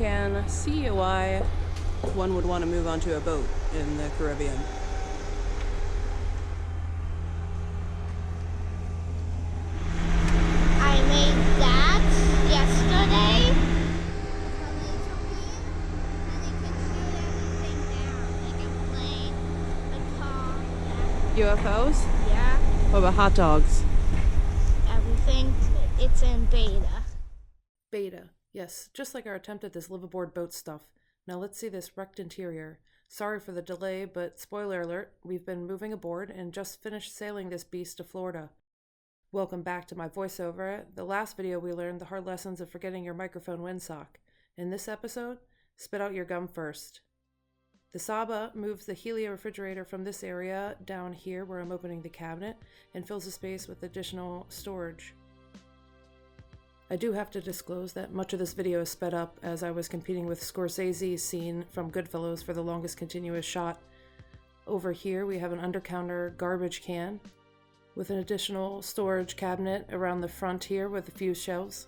can see why one would want to move onto a boat in the Caribbean. I made that yesterday. UFOs? Yeah. What about hot dogs? Everything. It's in beta. Beta. Yes, just like our attempt at this live-aboard boat stuff. Now let's see this wrecked interior. Sorry for the delay, but spoiler alert, we've been moving aboard and just finished sailing this beast to Florida. Welcome back to my voiceover. The last video we learned the hard lessons of forgetting your microphone windsock. In this episode, spit out your gum first. The Saba moves the Helio refrigerator from this area down here where I'm opening the cabinet and fills the space with additional storage. I do have to disclose that much of this video is sped up as I was competing with Scorsese's scene from Goodfellas for the longest continuous shot. Over here we have an undercounter garbage can with an additional storage cabinet around the front here with a few shelves.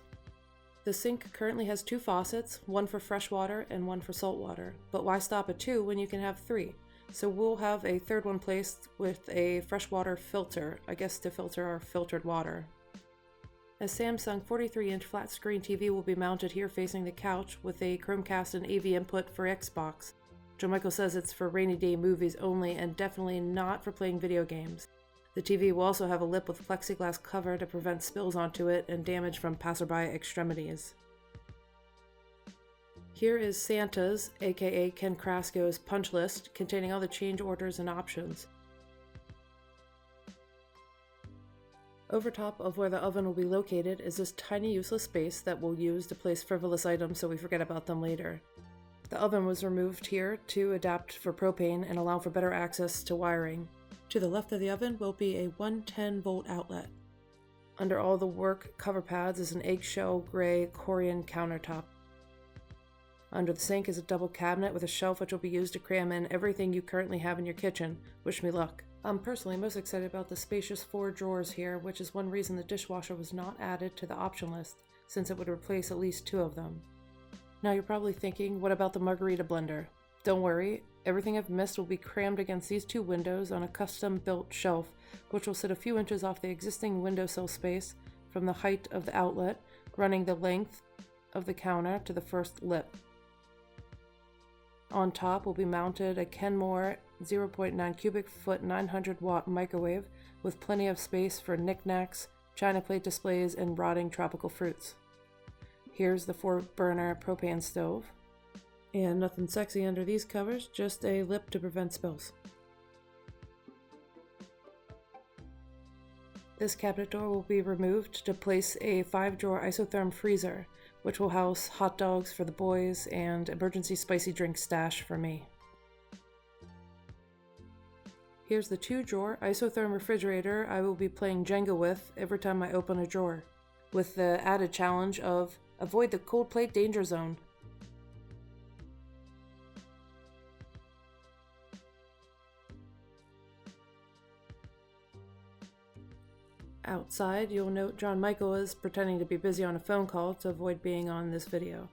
The sink currently has 2 faucets, one for fresh water and one for salt water. But why stop at 2 when you can have 3? So we'll have a third one placed with a freshwater filter, I guess to filter our filtered water. A Samsung 43-inch flat screen TV will be mounted here facing the couch with a Chromecast and AV input for Xbox. Joe Michael says it's for rainy day movies only and definitely not for playing video games. The TV will also have a lip with plexiglass cover to prevent spills onto it and damage from passerby extremities. Here is Santa's, aka Ken Krasko's, punch list containing all the change orders and options. Over top of where the oven will be located is this tiny useless space that we'll use to place frivolous items so we forget about them later. The oven was removed here to adapt for propane and allow for better access to wiring. To the left of the oven will be a 110-volt outlet. Under all the work cover pads is an eggshell gray Corian countertop. Under the sink is a double cabinet with a shelf which will be used to cram in everything you currently have in your kitchen. Wish me luck. I'm personally most excited about the spacious 4 drawers here, which is one reason the dishwasher was not added to the option list, since it would replace at least 2 of them. Now you're probably thinking, what about the margarita blender? Don't worry, everything I've missed will be crammed against these 2 windows on a custom-built shelf, which will sit a few inches off the existing windowsill space from the height of the outlet, running the length of the counter to the first lip. On top will be mounted a Kenmore 0.9 cubic foot 900 watt microwave with plenty of space for knickknacks, china plate displays, and rotting tropical fruits. Here's the 4-burner propane stove. And nothing sexy under these covers, just a lip to prevent spills. This cabinet door will be removed to place a 5-drawer isotherm freezer, which will house hot dogs for the boys and emergency spicy drink stash for me. Here's the 2-drawer isotherm refrigerator I will be playing Jenga with every time I open a drawer, with the added challenge of avoid the cold plate danger zone. Outside, you'll note John Michael is pretending to be busy on a phone call to avoid being on this video.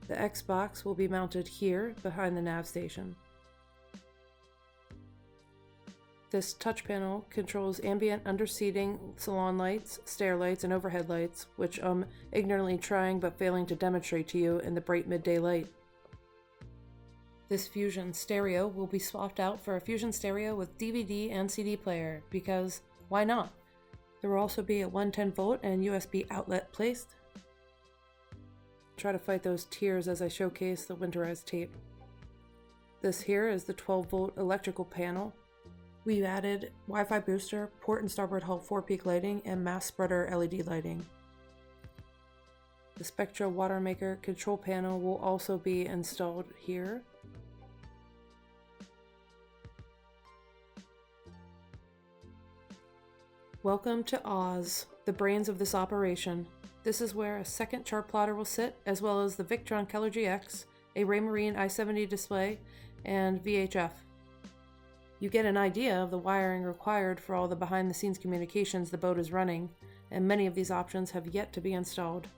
The Xbox will be mounted here behind the nav station. This touch panel controls ambient underseating, salon lights, stair lights, and overhead lights, which I'm ignorantly trying but failing to demonstrate to you in the bright midday light. This Fusion stereo will be swapped out for a Fusion stereo with DVD and CD player, because why not? There will also be a 110-volt and USB outlet placed. Try to fight those tears as I showcase the winterized tape. This here is the 12-volt electrical panel. We've added Wi-Fi booster, port and starboard hull 4-peak lighting, and mass spreader LED lighting. The Spectra water maker control panel will also be installed here. Welcome to Oz, the brains of this operation. This is where a second chart plotter will sit, as well as the Victron Keller GX, a Raymarine i70 display, and VHF. You get an idea of the wiring required for all the behind-the-scenes communications the boat is running, and many of these options have yet to be installed.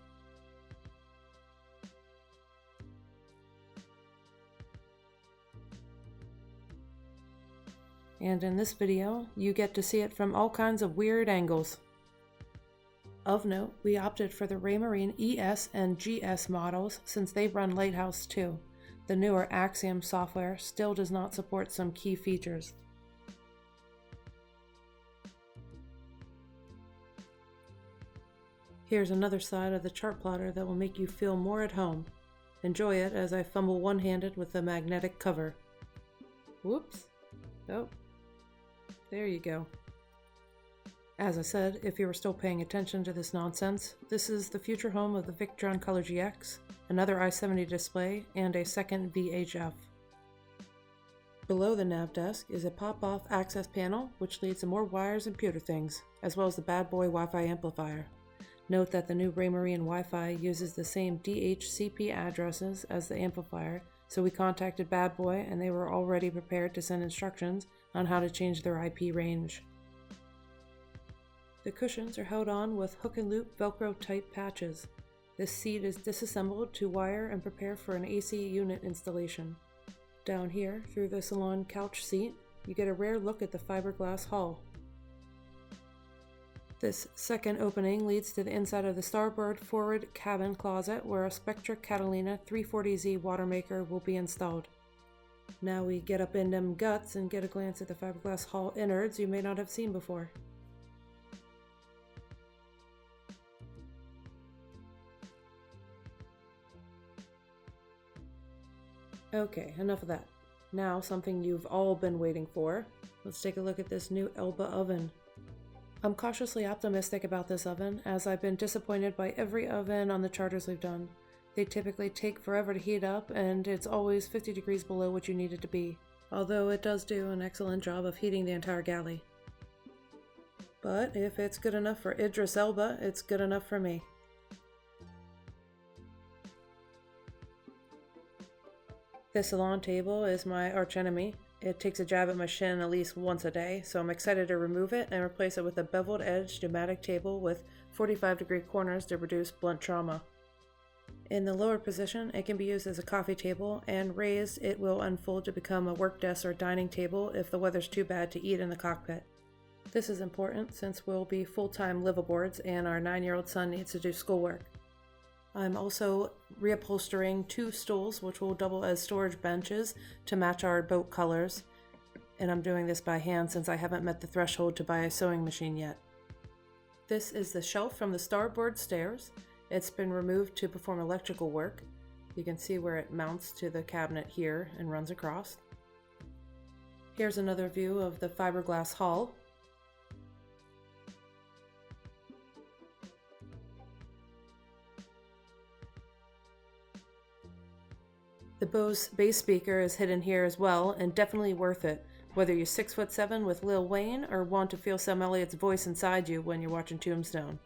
and in this video, you get to see it from all kinds of weird angles. Of note, we opted for the Raymarine ES and GS models since they run Lighthouse too. The newer Axiom software still does not support some key features. Here's another side of the chart plotter that will make you feel more at home. Enjoy it as I fumble one-handed with the magnetic cover. Whoops. Oh. There you go. As I said, if you were still paying attention to this nonsense, this is the future home of the Victron Color GX, another i70 display, and a second VHF. Below the nav desk is a pop-off access panel which leads to more wires and pewter things, as well as the bad boy Wi-Fi amplifier. Note that the new Raymarine Wi-Fi uses the same DHCP addresses as the amplifier, so we contacted Bad Boy and they were already prepared to send instructions on how to change their IP range. The cushions are held on with hook and loop Velcro type patches. This seat is disassembled to wire and prepare for an AC unit installation. Down here, through the salon couch seat, you get a rare look at the fiberglass hull. This second opening leads to the inside of the starboard forward cabin closet where a Spectra Catalina 340Z water maker will be installed. Now we get up in them guts and get a glance at the fiberglass hull innards you may not have seen before. Okay, enough of that. Now something you've all been waiting for. Let's take a look at this new Elba oven. I'm cautiously optimistic about this oven, as I've been disappointed by every oven on the charters we've done. They typically take forever to heat up, and it's always 50 degrees below what you need it to be, although it does do an excellent job of heating the entire galley. But if it's good enough for Idris Elba, it's good enough for me. This salon table is my archenemy. It takes a jab at my shin at least once a day, so I'm excited to remove it and replace it with a beveled edge pneumatic table with 45-degree corners to reduce blunt trauma. In the lower position, it can be used as a coffee table, and raised, it will unfold to become a work desk or dining table if the weather's too bad to eat in the cockpit. This is important since we'll be full-time liveaboards and our 9-year-old son needs to do schoolwork. I'm also reupholstering 2 stools which will double as storage benches to match our boat colors, and I'm doing this by hand since I haven't met the threshold to buy a sewing machine yet. This is the shelf from the starboard stairs. It's been removed to perform electrical work. You can see where it mounts to the cabinet here and runs across. Here's another view of the fiberglass hull. The Bose bass speaker is hidden here as well, and definitely worth it, whether you're 6'7" with Lil Wayne or want to feel Sam Elliott's voice inside you when you're watching Tombstone.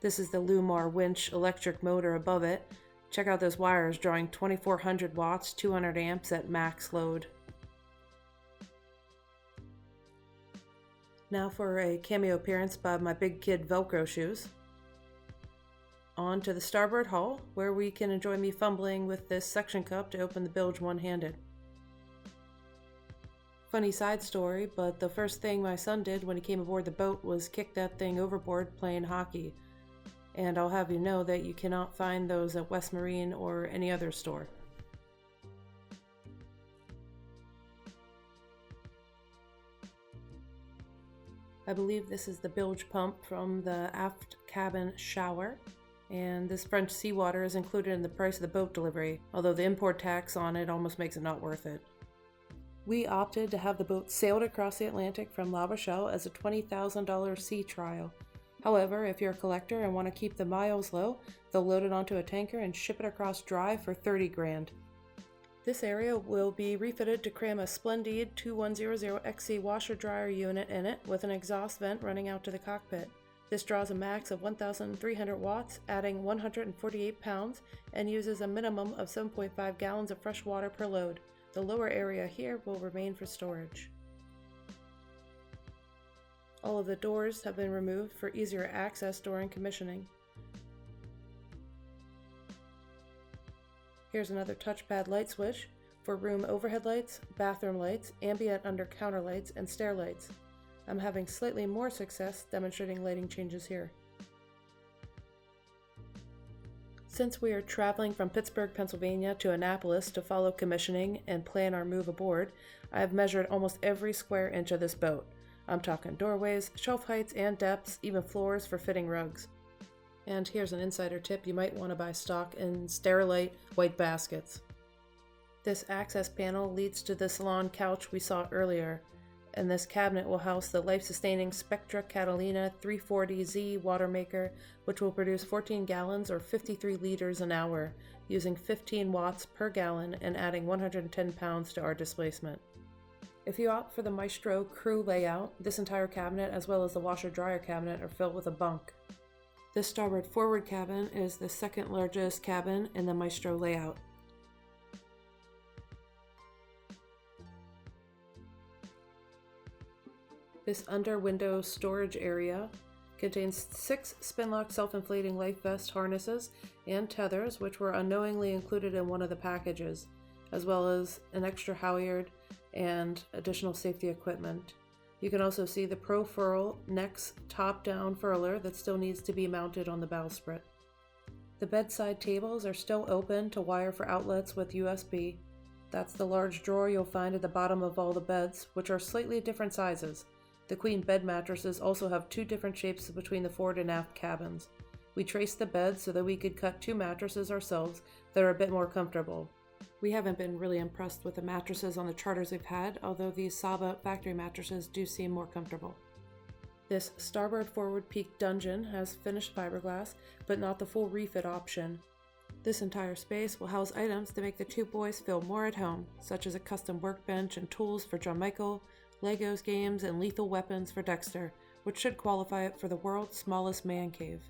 This is the Lumar winch electric motor above it. Check out those wires drawing 2400 watts, 200 amps at max load. Now for a cameo appearance by my big kid Velcro shoes. On to the starboard hull, where we can enjoy me fumbling with this suction cup to open the bilge one-handed. Funny side story, but the first thing my son did when he came aboard the boat was kick that thing overboard playing hockey. And I'll have you know that you cannot find those at West Marine or any other store. I believe this is the bilge pump from the aft cabin shower. And this French seawater is included in the price of the boat delivery, although the import tax on it almost makes it not worth it. We opted to have the boat sailed across the Atlantic from La Rochelle as a $20,000 sea trial. However, if you're a collector and want to keep the miles low, they'll load it onto a tanker and ship it across dry for $30 grand. This area will be refitted to cram a Splendide 2100XC washer-dryer unit in it with an exhaust vent running out to the cockpit. This draws a max of 1,300 watts, adding 148 pounds, and uses a minimum of 7.5 gallons of fresh water per load. The lower area here will remain for storage. All of the doors have been removed for easier access during commissioning. Here's another touchpad light switch. for room overhead lights, bathroom lights, ambient under counter lights, and stair lights. I'm having slightly more success demonstrating lighting changes here. Since we are traveling from Pittsburgh, Pennsylvania to Annapolis to follow commissioning and plan our move aboard, I have measured almost every square inch of this boat. I'm talking doorways, shelf heights and depths, even floors for fitting rugs. And here's an insider tip: you might want to buy stock in Sterilite white baskets. This access panel leads to the salon couch we saw earlier, and this cabinet will house the life-sustaining Spectra Catalina 340Z water maker, which will produce 14 gallons or 53 liters an hour, using 15 watts per gallon and adding 110 pounds to our displacement. If you opt for the Maestro crew layout, this entire cabinet as well as the washer-dryer cabinet are filled with a bunk. This starboard forward cabin is the second largest cabin in the Maestro layout. This under-window storage area contains 6 Spinlock self-inflating life vest harnesses and tethers, which were unknowingly included in one of the packages, as well as an extra halyard and additional safety equipment. You can also see the Pro-Furl Nex top-down furler that still needs to be mounted on the bowsprit. The bedside tables are still open to wire for outlets with USB. That's the large drawer you'll find at the bottom of all the beds, which are slightly different sizes. The queen bed mattresses also have 2 different shapes between the forward and aft cabins. We traced the beds so that we could cut 2 mattresses ourselves that are a bit more comfortable. We haven't been really impressed with the mattresses on the charters we've had, although these Saba factory mattresses do seem more comfortable. This starboard forward peak dungeon has finished fiberglass, but not the full refit option. This entire space will house items to make the 2 boys feel more at home, such as a custom workbench and tools for John Michael, Legos games, and lethal weapons for Dexter, which should qualify it for the world's smallest man cave.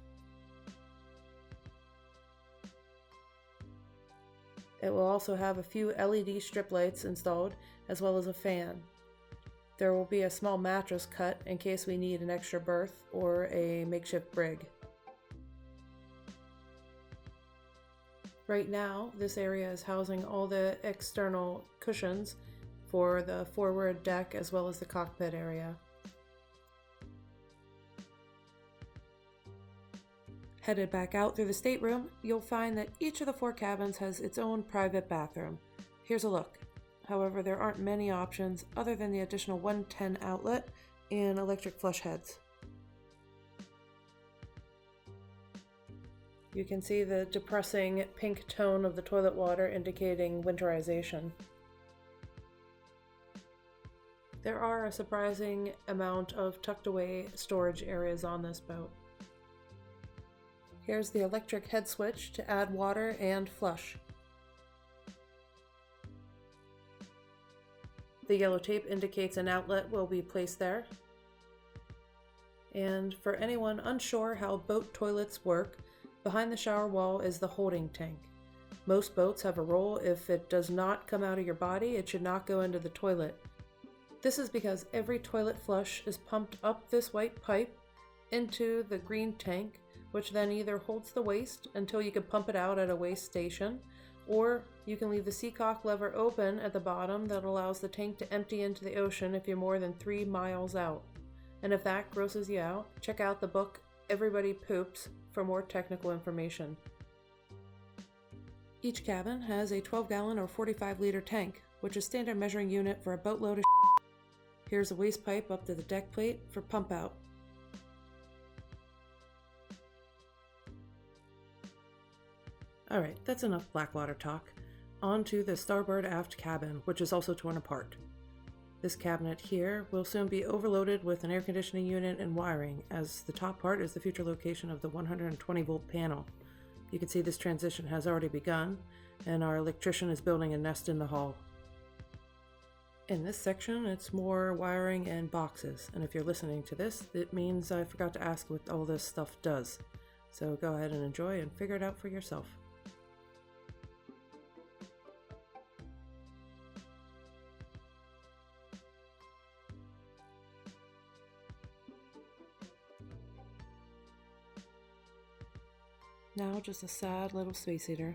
It will also have a few LED strip lights installed, as well as a fan. There will be a small mattress cut in case we need an extra berth or a makeshift brig. Right now, this area is housing all the external cushions for the forward deck as well as the cockpit area. Headed back out through the stateroom, you'll find that each of the 4 cabins has its own private bathroom. Here's a look. However, there aren't many options other than the additional 110 outlet and electric flush heads. You can see the depressing pink tone of the toilet water indicating winterization. There are a surprising amount of tucked away storage areas on this boat. Here's the electric head switch to add water and flush. The yellow tape indicates an outlet will be placed there. And for anyone unsure how boat toilets work, behind the shower wall is the holding tank. Most boats have a rule: if it does not come out of your body, it should not go into the toilet. This is because every toilet flush is pumped up this white pipe into the green tank, which then either holds the waste until you can pump it out at a waste station, or you can leave the seacock lever open at the bottom that allows the tank to empty into the ocean if you're more than 3 miles out. And if that grosses you out, check out the book Everybody Poops for more technical information. Each cabin has a 12-gallon or 45-liter tank, which is standard measuring unit for a boatload of shit. Here's a waste pipe up to the deck plate for pump out. Alright, that's enough Blackwater talk. On to the Starboard Aft Cabin, which is also torn apart. This cabinet here will soon be overloaded with an air conditioning unit and wiring, as the top part is the future location of the 120-volt panel. You can see this transition has already begun, and our electrician is building a nest in the hull. In this section, it's more wiring and boxes, and if you're listening to this, it means I forgot to ask what all this stuff does. So go ahead and enjoy and figure it out for yourself. Now just a sad little space heater.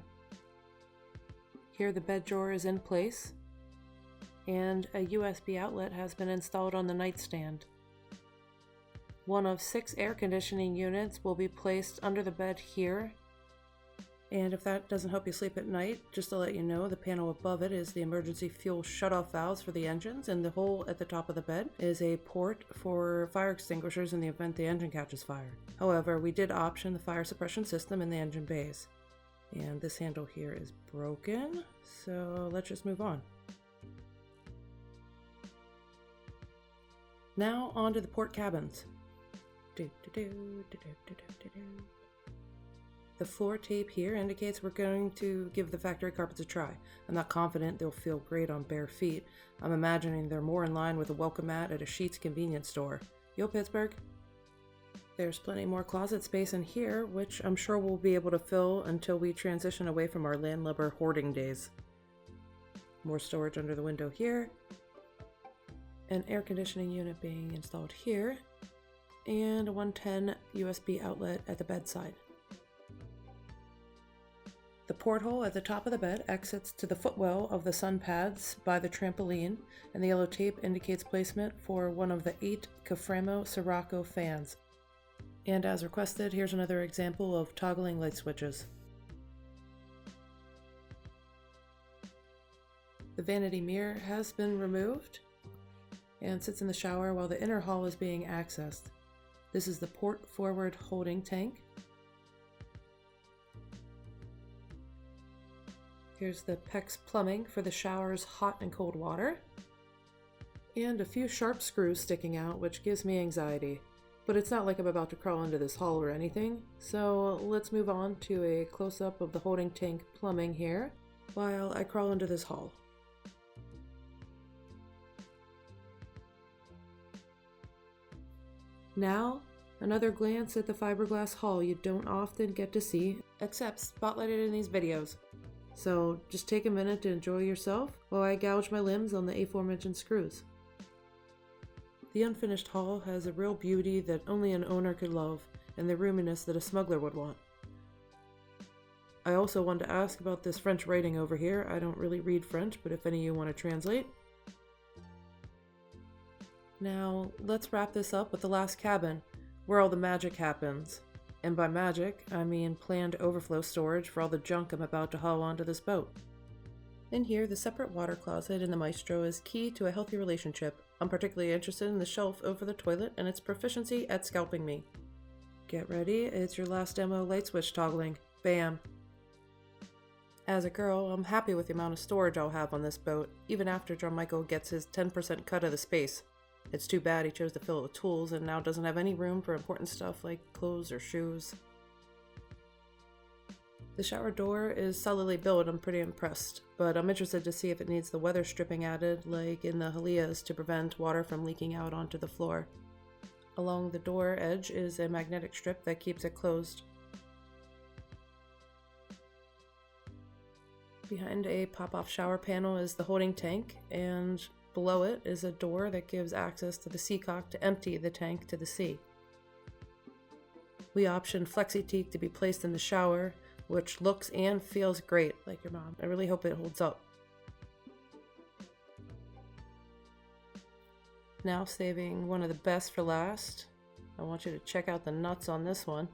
Here the bed drawer is in place, and a USB outlet has been installed on the nightstand. One of 6 air conditioning units will be placed under the bed here. And if that doesn't help you sleep at night, just to let you know, the panel above it is the emergency fuel shutoff valves for the engines, and the hole at the top of the bed is a port for fire extinguishers in the event the engine catches fire. However, we did option the fire suppression system in the engine bays. And this handle here is broken, so let's just move on. Now on to the port cabins. The floor tape here indicates we're going to give the factory carpets a try. I'm not confident they'll feel great on bare feet. I'm imagining they're more in line with a welcome mat at a Sheetz convenience store. Yo, Pittsburgh! There's plenty more closet space in here, which I'm sure we'll be able to fill until we transition away from our landlubber hoarding days. More storage under the window here. An air conditioning unit being installed here. And a 110 USB outlet at the bedside. The porthole at the top of the bed exits to the footwell of the sun pads by the trampoline, and the yellow tape indicates placement for one of the 8 Caframo Sirocco fans. And as requested, here's another example of toggling light switches. The vanity mirror has been removed and sits in the shower while the inner hall is being accessed. This is the port forward holding tank. Here's the PEX plumbing for the shower's hot and cold water. And a few sharp screws sticking out, which gives me anxiety. But it's not like I'm about to crawl into this hall or anything, so let's move on to a close-up of the holding tank plumbing here while I crawl into this hall. Now, another glance at the fiberglass hull you don't often get to see, except spotlighted in these videos. So just take a minute to enjoy yourself while I gouge my limbs on the aforementioned screws. The unfinished hull has a real beauty that only an owner could love, and the roominess that a smuggler would want. I also wanted to ask about this French writing over here. I don't really read French, but if any of you want to translate. Now, let's wrap this up with the last cabin, where all the magic happens. And by magic, I mean planned overflow storage for all the junk I'm about to haul onto this boat. In here, the separate water closet in the Maestro is key to a healthy relationship. I'm particularly interested in the shelf over the toilet and its proficiency at scalping me. Get ready, it's your last demo light switch toggling. Bam! As a girl, I'm happy with the amount of storage I'll have on this boat, even after John Michael gets his 10% cut of the space. It's too bad he chose to fill it with tools and now doesn't have any room for important stuff like clothes or shoes. The shower door is solidly built. I'm pretty impressed, but I'm interested to see if it needs the weather stripping added like in the Halias to prevent water from leaking out onto the floor. Along the door edge is a magnetic strip that keeps it closed. Behind a pop-off shower panel is the holding tank, and below it is a door that gives access to the seacock to empty the tank to the sea. We optioned FlexiTeak to be placed in the shower, which looks and feels great, like your mom. I really hope it holds up. Now, saving one of the best for last, I want you to check out the nuts on this one.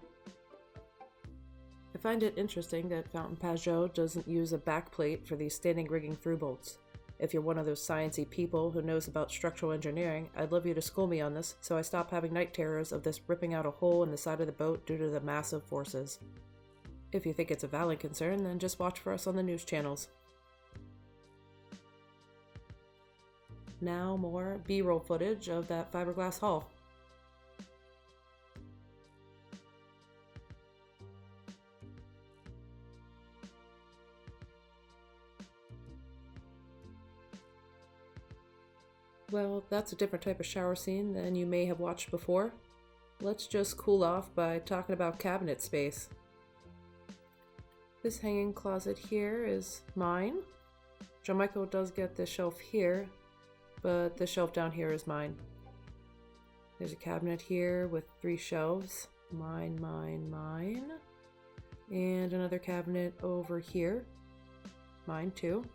I find it interesting that Fountaine Pajot doesn't use a backplate for these standing rigging through bolts. If you're one of those sciencey people who knows about structural engineering, I'd love you to school me on this so I stop having night terrors of this ripping out a hole in the side of the boat due to the massive forces. If you think it's a valid concern, then just watch for us on the news channels. Now more B-roll footage of that fiberglass hull. Well, that's a different type of shower scene than you may have watched before. Let's just cool off by talking about cabinet space. This hanging closet here is mine. John Michael does get this shelf here, but the shelf down here is mine. There's a cabinet here with 3 shelves. Mine, mine, mine. And another cabinet over here. Mine too.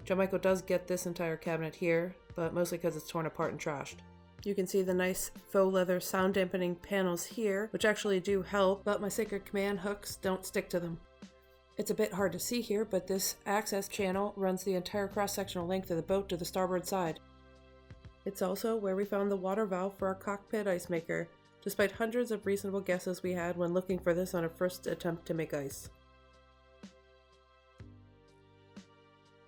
John Michael does get this entire cabinet here, but mostly because it's torn apart and trashed. You can see the nice faux leather sound dampening panels here, which actually do help, but my Sacred Command hooks don't stick to them. It's a bit hard to see here, but this access channel runs the entire cross-sectional length of the boat to the starboard side. It's also where we found the water valve for our cockpit ice maker, despite hundreds of reasonable guesses we had when looking for this on our first attempt to make ice.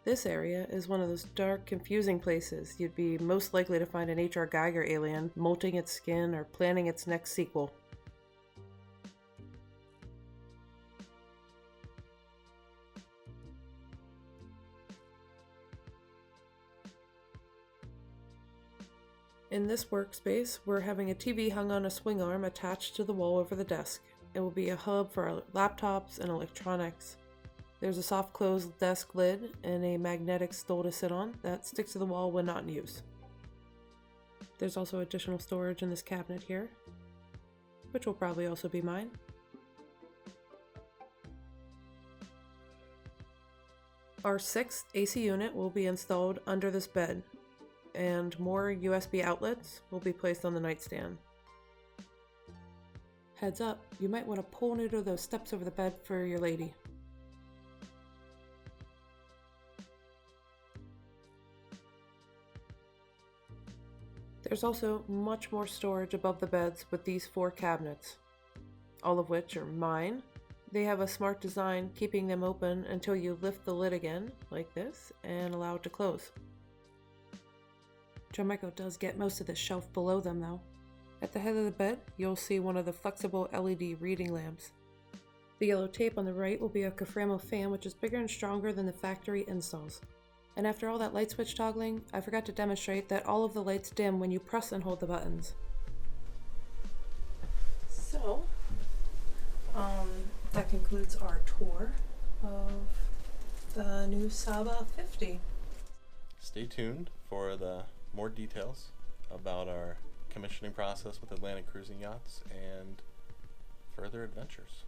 This area is one of those dark, confusing places you'd be most likely to find an H.R. Geiger alien molting its skin or planning its next sequel. In this workspace, we're having a TV hung on a swing arm attached to the wall over the desk. It will be a hub for our laptops and electronics. There's a soft close desk lid and a magnetic stool to sit on that sticks to the wall when not in use. There's also additional storage in this cabinet here, which will probably also be mine. Our 6th AC unit will be installed under this bed, and more USB outlets will be placed on the nightstand. Heads up, you might want to pull into those steps over the bed for your lady. There's also much more storage above the beds with these 4 cabinets, all of which are mine. They have a smart design keeping them open until you lift the lid again, like this, and allow it to close. John Michael does get most of the shelf below them though. At the head of the bed, you'll see one of the flexible LED reading lamps. The yellow tape on the right will be a Caframo fan, which is bigger and stronger than the factory installs. And after all that light switch toggling, I forgot to demonstrate that all of the lights dim when you press and hold the buttons. So, that concludes our tour of the new Saba 50. Stay tuned for the more details about our commissioning process with Atlantic Cruising Yachts and further adventures.